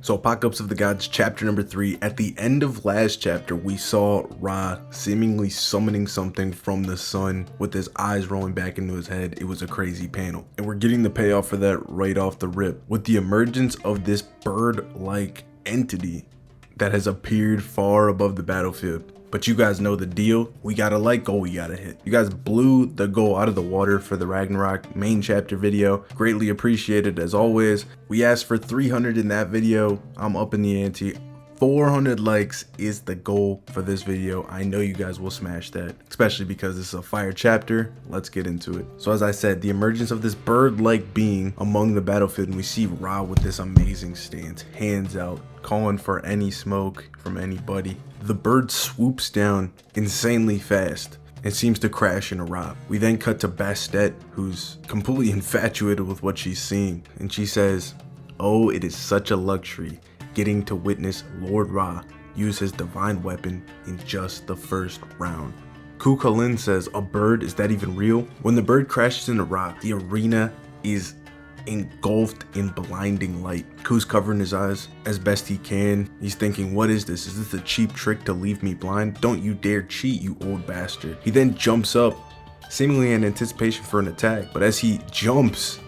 So Apocalypse of the Gods chapter number 3. At the end of last chapter, we saw Ra seemingly summoning something from the sun with his eyes rolling back into his head. It was a crazy panel. And we're getting the payoff for that right off the rip with the emergence of this bird-like entity that has appeared far above the battlefield. But you guys know the deal. We got a like goal we gotta hit. You guys blew the goal out of the water for the Ragnarok main chapter video. Greatly appreciated as always. We asked for 300 in that video. I'm up in the ante. 400 likes is the goal for this video. I know you guys will smash that, especially because this is a fire chapter. Let's get into it. So as I said, the emergence of this bird-like being among the battlefield, and we see Ra with this amazing stance, hands out, calling for any smoke from anybody. The bird swoops down insanely fast and seems to crash into Ra. We then cut to Bastet, who's completely infatuated with what she's seeing, and she says, "Oh, it is such a luxury getting to witness Lord Ra use his divine weapon in just the first round." Ku Kalin says, "A bird? Is that even real?" When the bird crashes into Ra, the arena is engulfed in blinding light. Ku's covering his eyes as best he can. He's thinking, what is this? Is this a cheap trick to leave me blind? Don't you dare cheat, you old bastard. He then jumps up, seemingly in anticipation for an attack, but as he jumps,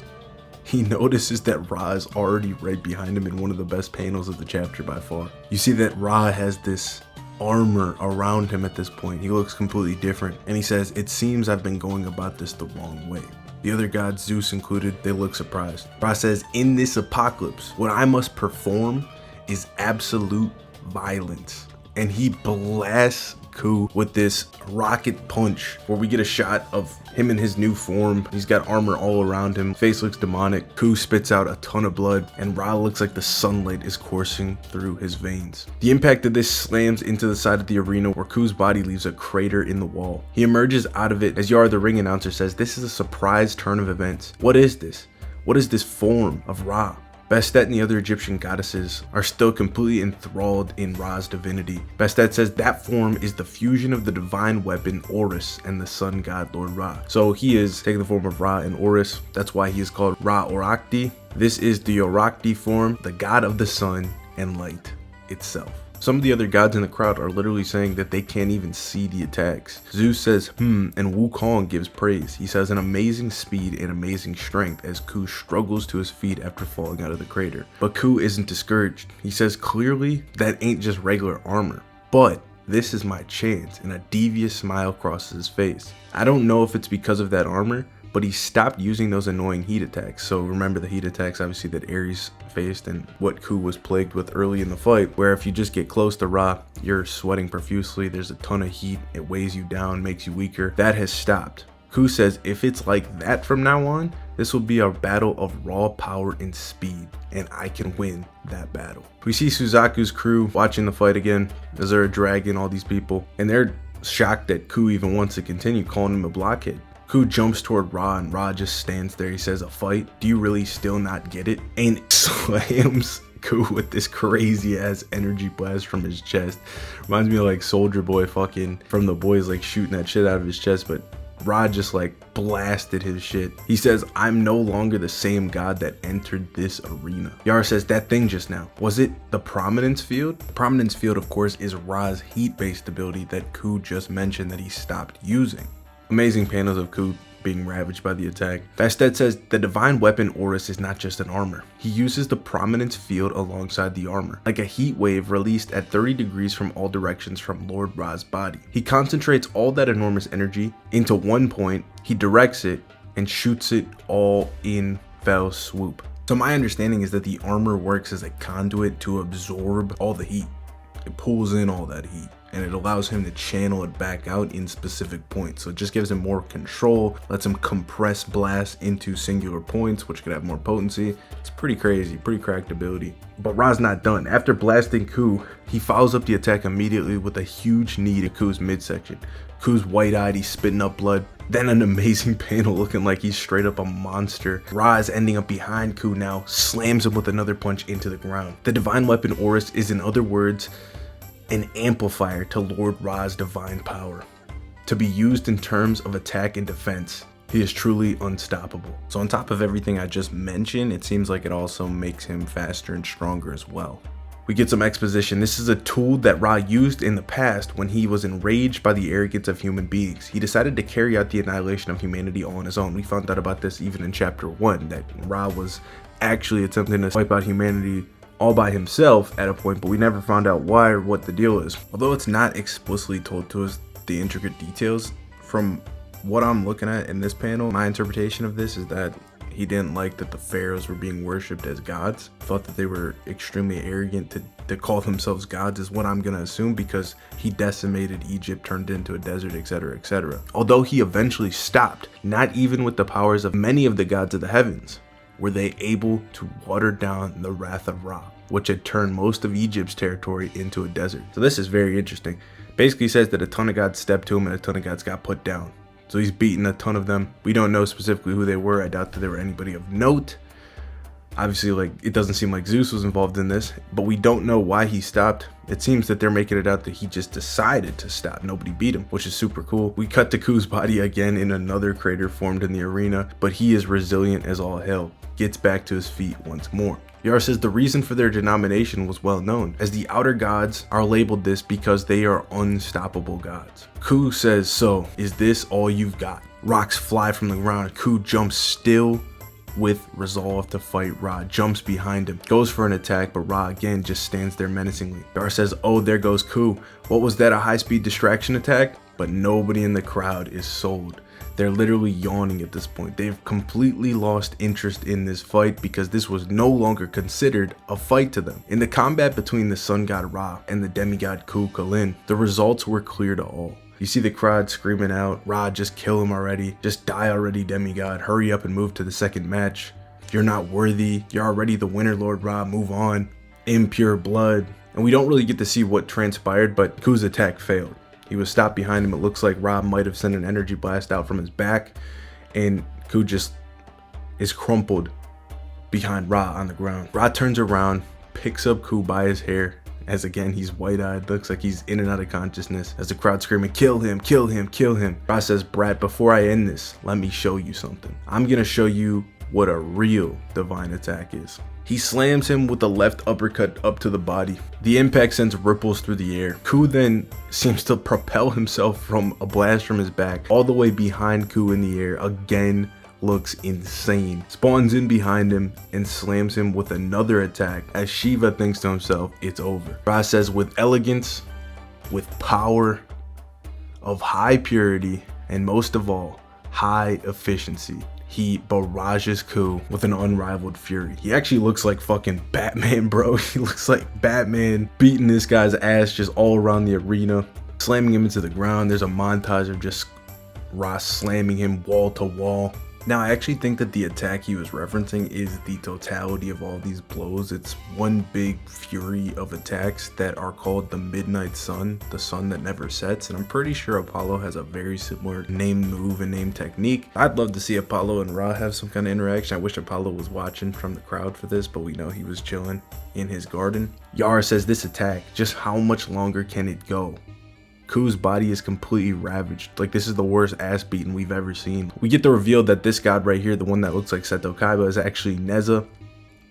he notices that Ra is already right behind him in one of the best panels of the chapter by far. You see that Ra has this armor around him at this point. He looks completely different, and he says, "It seems I've been going about this the wrong way." The other gods, Zeus included, they look surprised. Ra says, "In this apocalypse, what I must perform is absolute violence." And he blasts Ku with this rocket punch where we get a shot of him in his new form. He's got armor all around him. Face looks demonic. Ku spits out a ton of blood, and Ra looks like the sunlight is coursing through his veins. The impact of this slams into the side of the arena where Ku's body leaves a crater in the wall. He emerges out of it as Yar the ring announcer says, "This is a surprise turn of events. What is this? What is this form of Ra?" Bastet and the other Egyptian goddesses are still completely enthralled in Ra's divinity. Bastet says that form is the fusion of the divine weapon Horus and the sun god Lord Ra. So he is taking the form of Ra and Horus. That's why he is called Ra-Horakhty. This is the Horakhty form, the god of the sun and light itself. Some of the other gods in the crowd are literally saying that they can't even see the attacks. Zeus says, and Wukong gives praise. He says an amazing speed and amazing strength as Ku struggles to his feet after falling out of the crater. But Ku isn't discouraged. He says clearly that ain't just regular armor, but this is my chance, and a devious smile crosses his face. I don't know if it's because of that armor, but he stopped using those annoying heat attacks. So remember the heat attacks obviously that Ares faced and what Ku was plagued with early in the fight, where if you just get close to Ra, you're sweating profusely, there's a ton of heat, it weighs you down, makes you weaker. That has stopped. Ku says if it's like that from now on, this will be a battle of raw power and speed, and I can win that battle. We see Suzaku's crew watching the fight again as they're dragging all these people, and they're shocked that Ku even wants to continue, calling him a blockhead. Ku jumps toward Ra and Ra just stands there. He says, "A fight? Do you really still not get it?" And slams Ku with this crazy ass energy blast from his chest. Reminds me of like Soldier Boy fucking from The Boys, like shooting that shit out of his chest, but Ra just like blasted his shit. He says, "I'm no longer the same god that entered this arena." Yara says, "That thing just now, was it the prominence field?" The prominence field, of course, is Ra's heat-based ability that Ku just mentioned that he stopped using. Amazing panels of Ku being ravaged by the attack. Bastet says the divine weapon Horus is not just an armor. He uses the prominence field alongside the armor, like a heat wave released at 30 degrees from all directions from Lord Ra's body. He concentrates all that enormous energy into one point, he directs it, and shoots it all in fell swoop. So my understanding is that the armor works as a conduit to absorb all the heat. It pulls in all that heat, and it allows him to channel it back out in specific points. So it just gives him more control, lets him compress blasts into singular points, which could have more potency. It's pretty crazy, pretty cracked ability. But Ra's not done. After blasting Ku, he follows up the attack immediately with a huge knee to Ku's midsection. Ku's wide-eyed, he's spitting up blood. Then an amazing panel looking like he's straight up a monster. Ra is ending up behind Ku now, slams him with another punch into the ground. The divine weapon Horus is, in other words, an amplifier to Lord Ra's divine power, to be used in terms of attack and defense. He is truly unstoppable. So on top of everything I just mentioned, it seems like it also makes him faster and stronger as well. We get some exposition. This is a tool that Ra used in the past when he was enraged by the arrogance of human beings. He decided to carry out the annihilation of humanity all on his own. We found out about this even in chapter 1, that Ra was actually attempting to wipe out humanity all by himself at a point, but we never found out why or what the deal is. Although it's not explicitly told to us the intricate details, from what I'm looking at in this panel, my interpretation of this is that he didn't like that the pharaohs were being worshipped as gods. Thought that they were extremely arrogant to call themselves gods, is what I'm gonna assume, because he decimated Egypt, turned it into a desert, etc., etc. Although he eventually stopped, not even with the powers of many of the gods of the heavens were they able to water down the wrath of Ra, which had turned most of Egypt's territory into a desert. So this is very interesting. Basically says that a ton of gods stepped to him and a ton of gods got put down. So he's beaten a ton of them. We don't know specifically who they were. I doubt that there were anybody of note. Obviously, like, it doesn't seem like Zeus was involved in this, but we don't know why he stopped. It seems that they're making it out that he just decided to stop. Nobody beat him, which is super cool. We cut to Ku's body again in another crater formed in the arena, but he is resilient as all hell. Gets back to his feet once more. Yar says the reason for their denomination was well known, as the outer gods are labeled this because they are unstoppable gods. Ku says, so is this all you've got? Rocks fly from the ground. Ku jumps still with resolve to fight Ra, jumps behind him, goes for an attack, but Ra again just stands there menacingly. Yar says, oh, there goes Ku. What was that, a high-speed distraction attack? But nobody in the crowd is sold. They're literally yawning at this point. They've completely lost interest in this fight because this was no longer considered a fight to them. In the combat between the sun god Ra and the demigod Ku-Kulin, the results were clear to all. You see the crowd screaming out, Ra, just kill him already. Just die already, demigod. Hurry up and move to the second match. You're not worthy. You're already the winner, Lord Ra. Move on. Impure blood. And we don't really get to see what transpired, but Ku's attack failed. He was stopped behind him. It looks like Ra might have sent an energy blast out from his back, and Ku just is crumpled behind Ra on the ground. Ra turns around, picks up Ku by his hair, as again he's wide-eyed, looks like he's in and out of consciousness, as the crowd screaming, kill him, kill him, kill him. Ra says, brat, before I end this, let me show you something. I'm gonna show you what a real divine attack is. He slams him with a left uppercut up to the body. The impact sends ripples through the air. Ku then seems to propel himself from a blast from his back all the way behind Ku in the air. Again, looks insane. Spawns in behind him and slams him with another attack as Shiva thinks to himself, it's over. Ra says, with elegance, with power, of high purity, and most of all, high efficiency, he barrages Ku with an unrivaled fury. He actually looks like fucking Batman, bro. He looks like Batman beating this guy's ass just all around the arena, slamming him into the ground. There's a montage of just Ra slamming him wall to wall. Now, I actually think that the attack he was referencing is the totality of all these blows. It's one big fury of attacks that are called the Midnight Sun, the sun that never sets. And I'm pretty sure Apollo has a very similar name move and name technique. I'd love to see Apollo and Ra have some kind of interaction. I wish Apollo was watching from the crowd for this, but we know he was chilling in his garden. Yara says, this attack, just how much longer can it go? Ku's body is completely ravaged. Like, this is the worst ass beating we've ever seen. We get the reveal that this god right here, the one that looks like Seto Kaiba, is actually Neza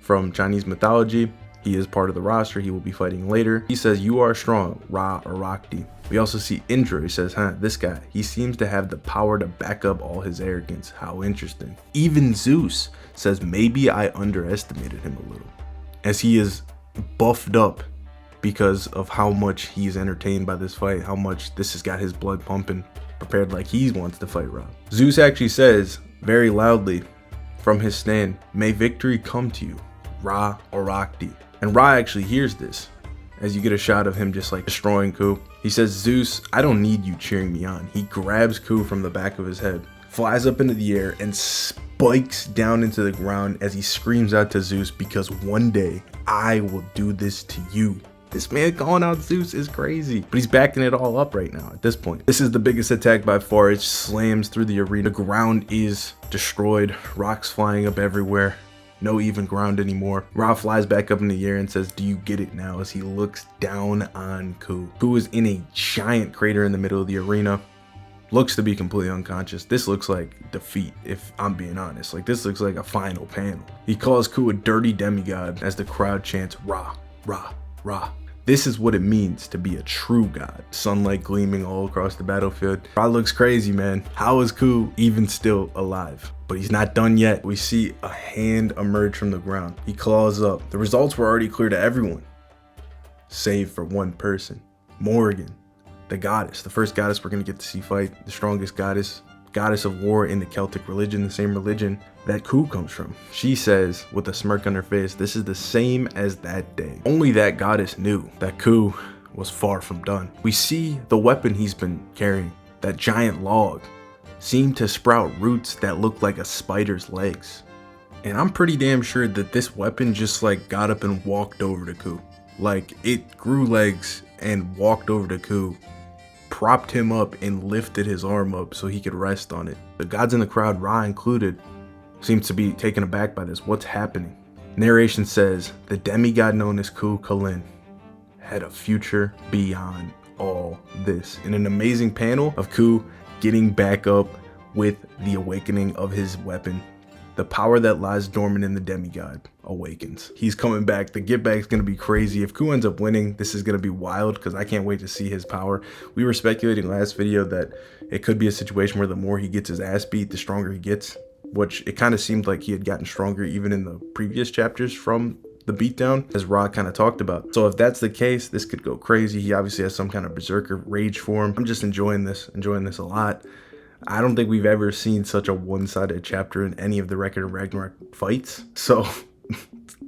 from Chinese mythology. He is part of the roster. He will be fighting later. He says, you are strong, Ra-Horakhty. We also see Indra. He says, this guy, he seems to have the power to back up all his arrogance. How interesting. Even Zeus says, maybe I underestimated him a little, as he is buffed up because of how much he's entertained by this fight, how much this has got his blood pumping, prepared like he wants to fight Ra. Zeus actually says very loudly from his stand, may victory come to you, Ra-Horakhty. And Ra actually hears this as you get a shot of him just like destroying Ku. He says, Zeus, I don't need you cheering me on. He grabs Ku from the back of his head, flies up into the air, and spikes down into the ground as he screams out to Zeus, because one day I will do this to you. This man calling out Zeus is crazy, but he's backing it all up right now at this point. This is the biggest attack by far. It slams through the arena. The ground is destroyed. Rocks flying up everywhere. No even ground anymore. Ra flies back up in the air and says, do you get it now? As he looks down on Ku. Ku is in a giant crater in the middle of the arena. looks to be completely unconscious. This looks like defeat, if I'm being honest. Like, this looks like a final panel. He calls Ku a dirty demigod as the crowd chants Ra, Ra, Ra. This is what it means to be a true god. Sunlight gleaming all across the battlefield. Ra looks crazy, man. How is Ku even still alive? But he's not done yet. We see a hand emerge from the ground. He claws up. The results were already clear to everyone, save for one person. Morrigan, the goddess, the first goddess we're gonna get to see fight, the strongest goddess of war in the Celtic religion, the same religion that Ku comes from. She says with a smirk on her face, this is the same as that day. Only that goddess knew that Ku was far from done. We see the weapon he's been carrying, that giant log, seemed to sprout roots that look like a spider's legs. And I'm pretty damn sure that this weapon just like got up and walked over to Ku. Like, it grew legs and walked over to Ku, propped him up and lifted his arm up so he could rest on it. The gods in the crowd, Ra included, seems to be taken aback by this. What's happening? Narration says the demigod known as Ku Kulin had a future beyond all this. In an amazing panel of Ku getting back up with the awakening of his weapon, the power that lies dormant in the demigod awakens. He's coming back. The get back is going to be crazy. If Ku ends up winning, this is going to be wild because I can't wait to see his power. We were speculating last video that it could be a situation where the more he gets his ass beat, the stronger he gets, which it kind of seemed like he had gotten stronger even in the previous chapters from the beatdown, as Ra kind of talked about. So if that's the case, this could go crazy. He obviously has some kind of berserker rage for him. I'm just enjoying this a lot. I don't think we've ever seen such a one-sided chapter in any of the Record of Ragnarok fights. So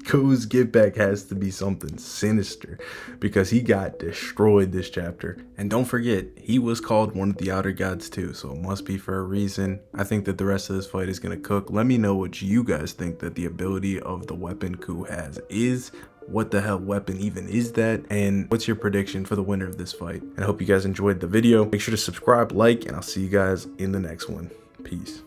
Ku's get back has to be something sinister because he got destroyed this chapter. And don't forget, he was called one of the outer gods too, so it must be for a reason. I think that the rest of this fight is going to cook. Let me know what you guys think that the ability of the weapon Ku has is. What the hell weapon even is that? And what's your prediction for the winner of this fight? And I hope you guys enjoyed the video. Make sure to subscribe, like, and I'll see you guys in the next one. Peace.